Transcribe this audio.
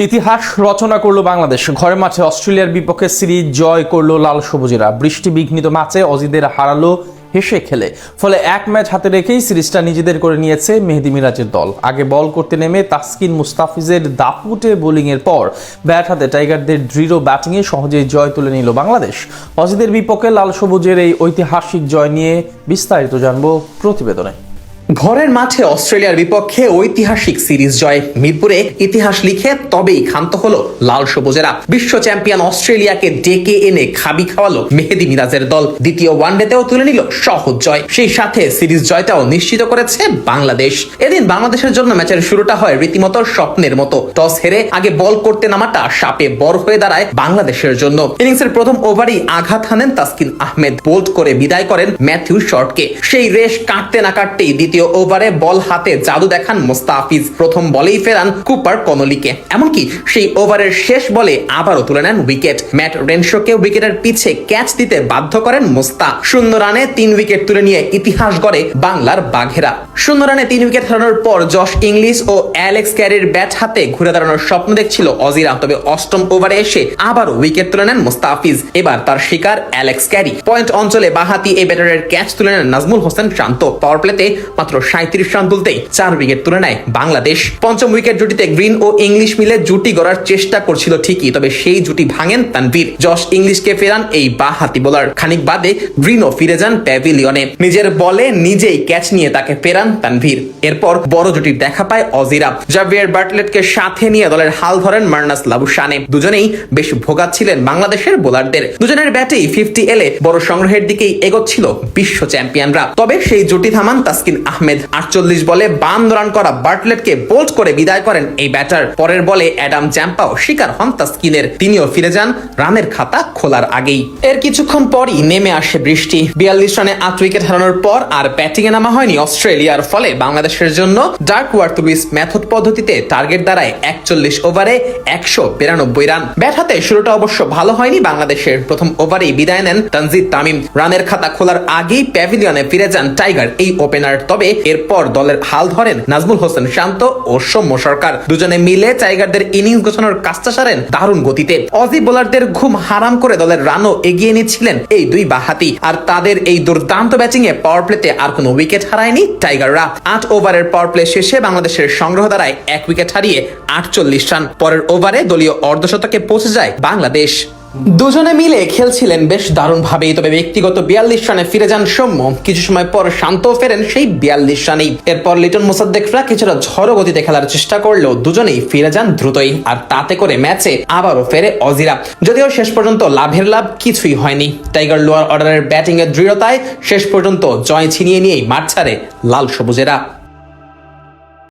ইতিহাস রচনা করলো বাংলাদেশ। ঘরের মাঠে অস্ট্রেলিয়ার বিপক্ষে সিরিজ জয় করলো লাল সবুজেরা। বৃষ্টি বিঘ্নিত ম্যাচে অজিদের হারালো হেসে খেলে। ফলে এক ম্যাচ হাতে রেখেই সিরিজটা নিজেদের করে নিয়েছে মেহেদী মিরাজের দল। আগে বল করতে নেমে তাসকিন মুস্তাফিজের দাপুটে বোলিংয়ের পর ব্যাট হাতে টাইগারদের দৃঢ় ব্যাটিংয়ে সহজেই জয় তুলে নিল বাংলাদেশ। অজিদের বিপক্ষে লাল সবুজের এই ঐতিহাসিক জয় নিয়ে বিস্তারিত জানবো প্রতিবেদনে। ঘরের মাঠে অস্ট্রেলিয়ার বিপক্ষে ঐতিহাসিক সিরিজ জয়, মিরপুরে ইতিহাস লিখে তবেই ক্ষান্ত হলো লাল সবুজেরা। বিশ্ব চ্যাম্পিয়ন অস্ট্রেলিয়াকে ডেকে এনে খাবি খাওয়ালো মেহেদী মিরাজের দল। দ্বিতীয় ওয়ানডেতেও তুলে নিল সহজ জয়, সেই সাথে সিরিজ জয়টাও নিশ্চিত করেছে বাংলাদেশ। এদিন বাংলাদেশের জন্য ম্যাচের শুরুটা হয় রীতিমতো স্বপ্নের মতো। টস হেরে আগে বল করতে নামাটা সাপে বর হয়ে দাঁড়ায় বাংলাদেশের জন্য। ইনিংসের প্রথম ওভারেই আঘাত হানেন তাসকিন আহমেদ, বোল্ড করে বিদায় করেন ম্যাথিউ শর্টকে। সেই রেশ কাটতে না কাটতেই দ্বিতীয় ওভারে বল হাতে জাদু দেখান মুস্তাফিজ। প্রথম বলেই ফেরান কুপার কনলিকে। এমনকি সেই ওভারের শেষ বলে আবারও তুলে নেন উইকেট। ম্যাট রেনশোকে উইকেটের পিছে ক্যাচ দিতে বাধ্য করেন মুস্তা। 0 রানে 3 উইকেট তুলে নিয়ে ইতিহাস গড়ে বাংলার বাঘেরা। 0 রানে 3 উইকেট হারানোর পর জশ ইংলিশ ও অ্যালেক্স ক্যারির ব্যাট হাতে ঘুরে দাঁড়ানোর স্বপ্ন দেখছিল অজিরা। তবে অষ্টম ওভারে এসে আবারও উইকেট তুলে নেন মুস্তাফিজ। এবার তার শিকার অ্যালেক্স ক্যারি। পয়েন্ট অঞ্চলে বাহাতি এই ব্যাটারের ক্যাচ তুলে নেন নাজমুল হোসেন শান্ত। পাওয়ার প্লেতে মাত্র 37 রান তুলতেই 4 উইকেট তুলে নেয় বাংলাদেশ। পঞ্চম উইকেট জুটিতে গ্রিন ও ইংলিশ মিলে জুটি গড়ার চেষ্টা করছিল ঠিকই, তবে সেই জুটি ভাঙেন তানভীর। জশ ইংলিশকে ফেরান এই বাহাতি বোলার। খানিক বাদে গ্রিনও ফিরে যান প্যাভিলিয়নে। নিজের বলে নিজেই ক্যাচ নিয়ে তাকে ফেরান তানভীর। এরপর বড় জুটির দেখা পায় অজিরা। জাভিয়ার বার্টলেটকে সাথে নিয়ে দলের হাল ধরেন মার্নাস লাবুশানে। দুজনেই বেশ ভোগাচ্ছিলেন বাংলাদেশের বোলারদের। দুজনের ব্যাটেই 50 এলে বড় সংগ্রহের দিকেই এগোচ্ছিল বিশ্ব চ্যাম্পিয়নরা। তবে সেই জুটি থামান তাসকিন আহমেদ। 48 বলে 52 রান করা বার্টলেটকে বোল্ড করে বিদায় করেন এই ব্যাটার। পরের বলে অ্যাডাম চ্যাম্পাও শিকার হন তাসকিনের। তিনিও ফিরে যান রানের খাতা খোলার আগেই। এর কিছুক্ষণ পরই নেমে আসে বৃষ্টি। 42 রানে 8 উইকেট হারানোর পর আর ব্যাটিং এ নামা হয়নি অস্ট্রেলিয়ার। ফলে বাংলাদেশের জন্য ডার্ক ওয়ার্থ লুইস মেথড পদ্ধতিতে টার্গেট দাঁড়ায় 41 ওভারে 192 রান। ব্যাট হাতে শুরুটা অবশ্য ভালো হয়নি বাংলাদেশের। প্রথম ওভারেই বিদায় নেন তানজিদ তামিম। রানের খাতা খোলার আগেই প্যাভিলিয়নে ফিরে যান টাইগার এই ওপেনার। তবে এরপর দলের হাল ধরেন নাজমুল হোসেন শান্ত ও সৌম্য সরকার। দুজনে মিলে টাইগারদের ইনিংস গোছানোর কাজটা সারেন দারুণ গতিতে। অজি বোলারদের ঘুম হারাম করে দলের রানও এগিয়ে নিচ্ছিলেন এই দুই বাহাতি। আর তাদের এই দুর্দান্ত ব্যাটিং এ পাওয়ার প্লেতে আর কোনো উইকেট হারায়নি টাইগাররা। 8 ওভারের পাওয়ার প্লে শেষে বাংলাদেশের সংগ্রহ দাঁড়ায় 1 উইকেট হারিয়ে 48 রান। পরের ওভারে দলীয় অর্ধশতকে পৌঁছে যায় বাংলাদেশ। দুজনে মিলে খেলছিলেন বেশ দারুণ ভাবেই। তবে ব্যক্তিগত 42 রানে ফিরে যান সৌম্য। কিছু সময় পর শান্ত ফেরেন সেই 42 রানেই। এরপর লিটন মোসাদ্দেকরা কিছুটা ঝড়ো গতিতে খেলার চেষ্টা করলেও দুজনেই ফিরে যান দ্রুতই। আর তাতে করে ম্যাচে আবারও ফেরে অজিরা। যদিও শেষ পর্যন্ত লাভের লাভ কিছুই হয়নি। টাইগার লোয়ার অর্ডারের ব্যাটিং এর দৃঢ়তায় শেষ পর্যন্ত জয় ছিনিয়ে নিয়েই মাঠ ছাড়ে লাল সবুজেরা।